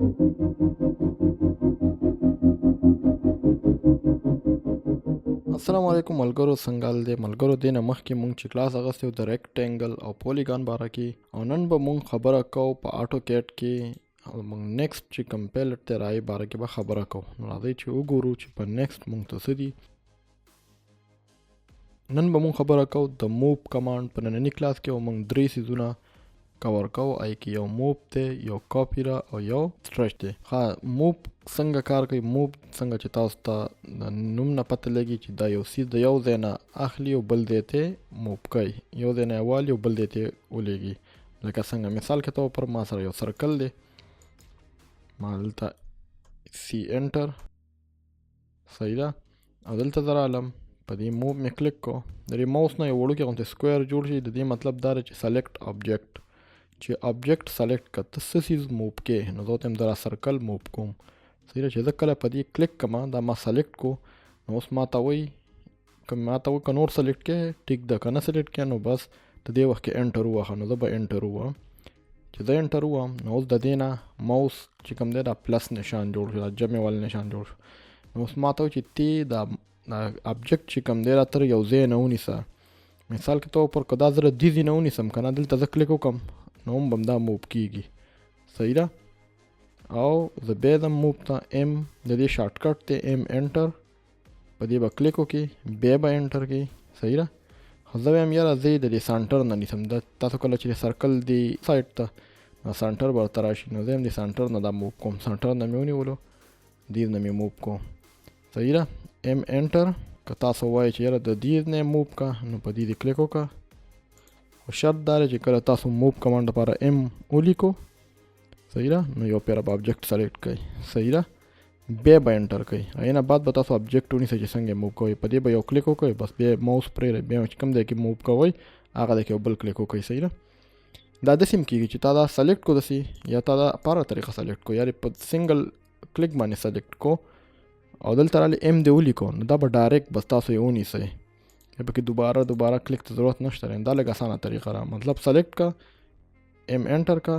السلام علیکم ملګرو، څنګه حال دی ملګرو؟ دینه مخکې مونږ چې کلاس اغوستی و د ریکټینګل او پولیګان باره کې، او نن به مونږ خبره کوو په آټو کیټ کې، او مونږ نیکسټ چې کوم پیلټ دی رای باره کې به خبره کوو. نو راځئ چې وګورو چې په نیکسټ مونږ ته څه دي. نن به مونږ خبره کوو د موو کمانډ په ننني کلاس کې، او مونږ درې سیزونه کور کوو. ای کې یو موو دی، یو کاپی را او یو سټرچ دی. موو څنګه کار کوي؟ موو څنګه چې تاسو ته د نوم نه پته لګي چې دا یو سیز د یو ځای نه اخلي او بل ځای ته موو کوي، یو ځای نه یې والي او بل ځای ته ولېږي. لکه څنګه مثال کې طور پر ما سره یو سرکل دی، ما دلته سی انټر، صحیح ده، او دلته زه رالم په دې موو مې کلیک کو، د دې ماوس نه یو وړوکی غوندې سکویر جوړ شي. د دې مطلب دا دی چې سلیکټ آبجیکټ، چې آبجیکټ سلیکټ کړه ته څه سیز موو کې. نو زه ورته دا سرکل موو کوم، صحیح ده. چې زه کله په دې کلیک کوم دا ما سلیکټ کو، نو اوس ما ته وایي که ما ته وایي که نور سلیکټ کې ټیک ده، که نه سلیکټ کې نو بس د دې وخت کې انټر ووهه. نو زه به انټر ووهم. چې زه انټر ووهم نو اوس د دې نه ماوس چې کوم دی دا پلس نشان جوړ شو، دا جمع والا نشان جوړ شو. نو اوس ما ته وایي چې تی دا آبجیکټ چې کوم دی را تر یو ځای نه ونیسه. مثال کې طور پر که دا زه دې ځای نه ونیسم که نه، دلته زه کلیک وکړم نو هم دا موو کېږي، صحیح ده. او زه بیا ځم موو ته، ایم د دې شارټ کټ دی، ایم انټر، په دې به کلیک وکړي، بیا به انټر کوي، صحیح ده. خو زه وایم یاره زه یې د دې سنټر نه نیسم. تاسو کله چې سرکل دی سایډ ته نو سنټر به ورته راشي، نو زه یم د سنټر نه دا موو کوم. سنټر نه مې ونیولو، دې نه مې موو کوم، صحیح ده. ایم انټر. که تاسو وایئ چې یاره د دې نه موو کا، نو په دې کلیک وکړه. خو شرط دا دی چې کله تاسو موو کمانډ لپاره ایم ولیکو، صحیح ده، نو یو پیره به آبجیکټ سلیکټ کوي، صحیح ده، بیا به انټر کوي. هغې نه بعد به تاسو آبجیکټ ونیسئ چې څنګه یې موو کوئ. په دې به یو کلیک وکړئ، بس بیا ماوس پرېږدئ، بیا چې کوم ځای کې موو کوئ هغه ځای کې یو بل کلیک وکړئ، صحیح ده. دا داسې هم کېږي چې تا دا سلیکټ کو داسې، یا تا دا په هره طریقه سلیکټ کو، یا په سنګل کلیک باندې سلیکټ کو او دلته رالی ایم دې ولیکو، نو دا به ډایرکټ بس تاسو یې ونیسئ، یا پکې دوباره کلیک ته ضرورت نشته. دا لږ اسانه طریقه ده. مطلب سلیکټ کا، ایم انټر کا،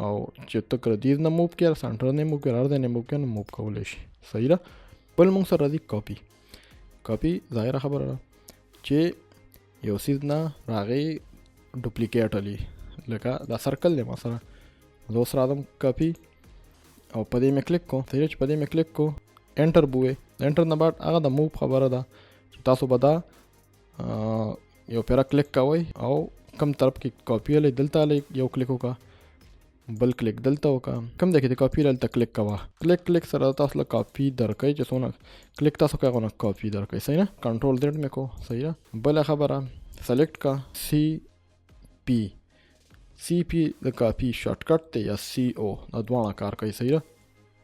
او چې ته کله دې نه موو کړې، سنټر نه موو کړې، هر ځای نه موو کړې، نو موو کولی شي، صحیح ده. بل موږ سره راځي کاپي. کاپي ظاهره خبره ده چې یو سیز نه راغی ډوپلیکیټ علي، لکه دا سرکل دی ما سره، زه اوس راځم کاپي او په دې مې کلیک کو، صحیح ده. چې په دې مې کلیک کو، انټر به ووایې. د انټر نه بعد هغه د موو خبره ده چې تاسو به دا یو پیره کلیک کوئ او کم طرف کې کاپی علی دلته یو کلیک وکړه، بل کلیک دلته وکړه، کم ځای کې د کاپی دلته کلیک کوه. کلیک سره تاسو له کاپی درکوي، چې څونه کلیک تاسو کوئ هغه کاپی درکوي، صحیح نه. کنټرول زیډ مې کو، صحیح ده. بله خبره سلیکټ کا سی پی د کاپی شارټ کټ دی، یا سی او، دا دواړه کار کوي، صحیح ده.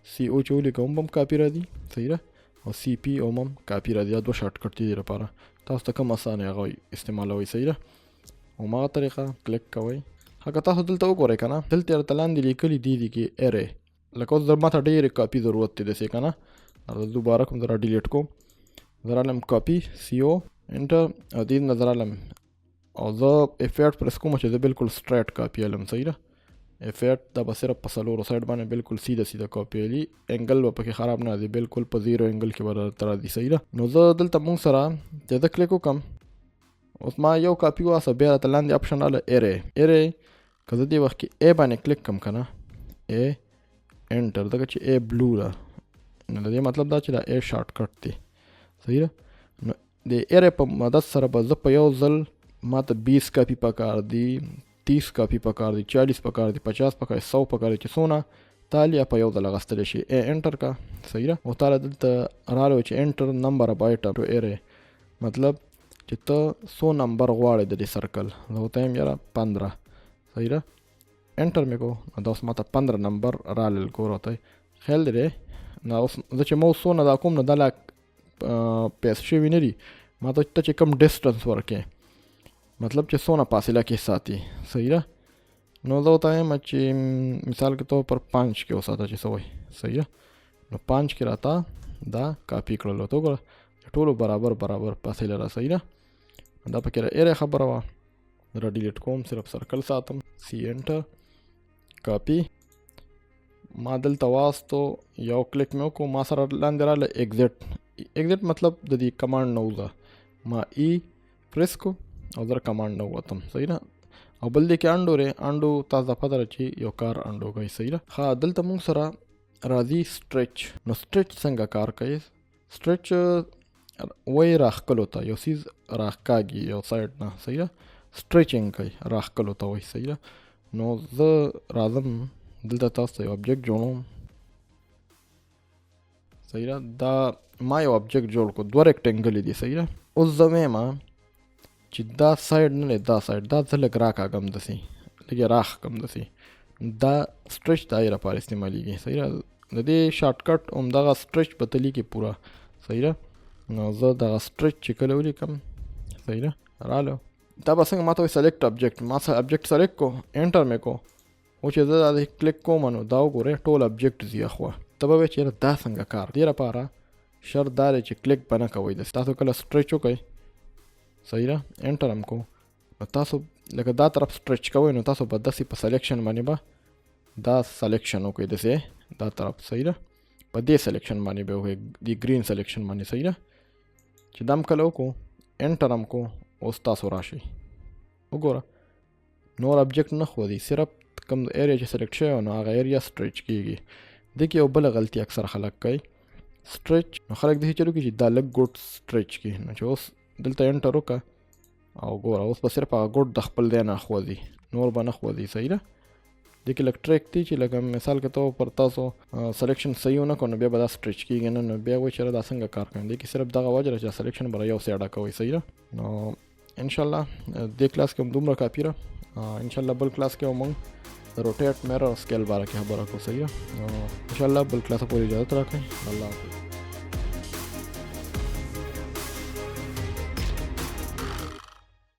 سی او چې ولیکو هم کاپی راځي، صحیح ده، او سی پی او هم کاپی راځي. دا دوه شارټ کټ دي لپاره، تاسو ته کوم اسانه هغه استعمالوئ، صحیح ده. هماغه طریقه کلیک کوئ. هغه تاسو دلته وګورئ که نه، دلته درته لاندې لیکلي دي کې ارې، لکه اوس ما ته ډېرې کاپي ضرورت دی داسې که نه. زه دوباره کوم زه را ډیلیټ کوم، زه رالم کاپي سی او انټر، او دې نه زه رالم او زه افیټ پرس کوم چې زه بالکل سټریټ کاپي علم، صحیح ده. افیټ دا به صرف په څلورو سایډ باندې بالکل سیده کاپي علي، انګل به پکې خراب نه دی، بالکل په زیرو انګل کې به درته راځي، صحیح ده. نو زه دلته مونږ سره چې زه کلیک وکړم، اوس ما یو کاپي واسه، بیا راته لاندې اپشن راغله ارې. که زه دې وخت کې ای باندې کلیک کړم که نه، ای انټر، ځکه چې ای بلو ده، نو د دې مطلب دا چې دا ای شارټ کټ دی، صحیح ده. نو د ارې په مدد سره به زه په یو ځل ما ته 20 کاپي پکار دي، 30 کاپي پکار دي، 40 پکار دي، 50 پکار دي، 100 پکار دي، چې څونه تالیا په یو ځل اخیستلی شي. ای انټر کا، صحیح ده. او تاله دلته راغلی چې انټر نمبر اف آیټم ټو ارې، مطلب چې ته څو نمبر غواړې د دې سرکل. زه ورته یم یاره 15، صحیح ده. انټر مې کو، نو دا اوس ما ته 15 نمبر رالل، ګوره ته خیال دی. نو اوس زه چې ما اوس څونه دا کوم، نو دا لا پیس شوي نه دي، ما ته چې کوم ډسټنس ورکې، مطلب چې څونه فاصله کې ساتي، صحیح ده. نو زه ورته یم چې مثال کې طور پر 5 کې وساته چې څه وایي، صحیح ده. نو 5 کې راته دا کاپي کړل، ته وګوره ټولو برابر فاصله را، صحیح ده. دا پکې را ایره خبره وه، را ډیلیټ کوم، صرف سرکل ساتم، سی انټر، کاپي، ما دلته واستو یو کلیک مې وکړو ما سره لاندې راغله ایگزیټ مطلب د دې کمانډ نه وځه ما ای پریس کو او در کمانډ نه ووتم صحیح ده او بل دی کې انډو ری انډو تاسو د پته چې یو کار انډو کوي صحیح ده. ها دلته موږ سره راځي سټریچ. نو سټریچ څنګه کار کوي؟ سټریچ وای راخکلو ته یو سیز راخکاږي یو سایډ نه صحیح ده سټریچینګ کوي راخکلو ته وای صحیح ده. نو زه راځم دلته تاسو ته یو ابجیکټ جوړوم صحیح ده. دا ما یو ابجیکټ جوړ کو دوه ریکټنګل دي صحیح ده. اوس زه وایم چې دا سایډ نه دا سایډ دا څه لږ راکاږم داسې لږ راښکم داسې دا سټریچ دایره پاره استعمالیږي صحیح ده. د دې شارټکټ همدغه سټریچ په تلیږي پوره صحیح ده. نو زه دغه سټریچ چې کله ولیکم صحیح ده راغلو دا به څنګه ماته وایي سلیکټ ابجیکټ ما ابجیکټ سلیکټ کو انټر مې کو او چې زه دا کلیک کوم نو دا وګورئ ټول ابجیکټ ځي اخوا ته به وایې چې یاره دا څنګه کار دې لپاره شرط دا دی چې کلیک به نه کوئ داسې تاسو کله سټریچ وکئ صحیح ده انټر هم کو نو تاسو لکه دا طرف سټریچ کوئ نو تاسو به داسې په سلیکشن باندې به دا سلیکشن وکئ داسې دا طرف صحیح ده په دې سلیکشن باندې به وکئ دې ګرین سلیکشن باندې صحیح ده چې دا هم کله وکړو انټر هم کو اوس تاسو راشئ وګوره نور ابجیکټ نه ښودي صرف کوم ایریا چې سلیکټ شوی نو هغه ایریا سټریچ کیږي. دې کې یو بله غلطي اکثر خلک کوي سټریچ نو خلک داسې چلو کړي چې دا لږ ګوټ سټریچ کړي نو چې اوس دلته انټر وکړه او ګوره اوس به صرف هغه ګوټ د خپل دی نه ښودي نور به نه ښودي صحیح ده. دې کې لږ ټریک دی چې لکه مثال کې تو پر تاسو سلیکشن صحیح ونه کړو نو بیا به دا سټریچ کېږي نه نو بیا وایي چې دا څنګه کار کوي. دې کې صرف دغه وجه ده چې سلیکشن به یو سایډه کوئ صحیح ده. نو انشاءالله دې کلاس کې هم دومره کافي ده. انشاءالله بل کلاس کې هم موږ د روټیټ میرر سکیل باره کې خبره کوو صحیح ده. انشاءالله بل کلاس پورې اجازت راکړئ. الله حافظ.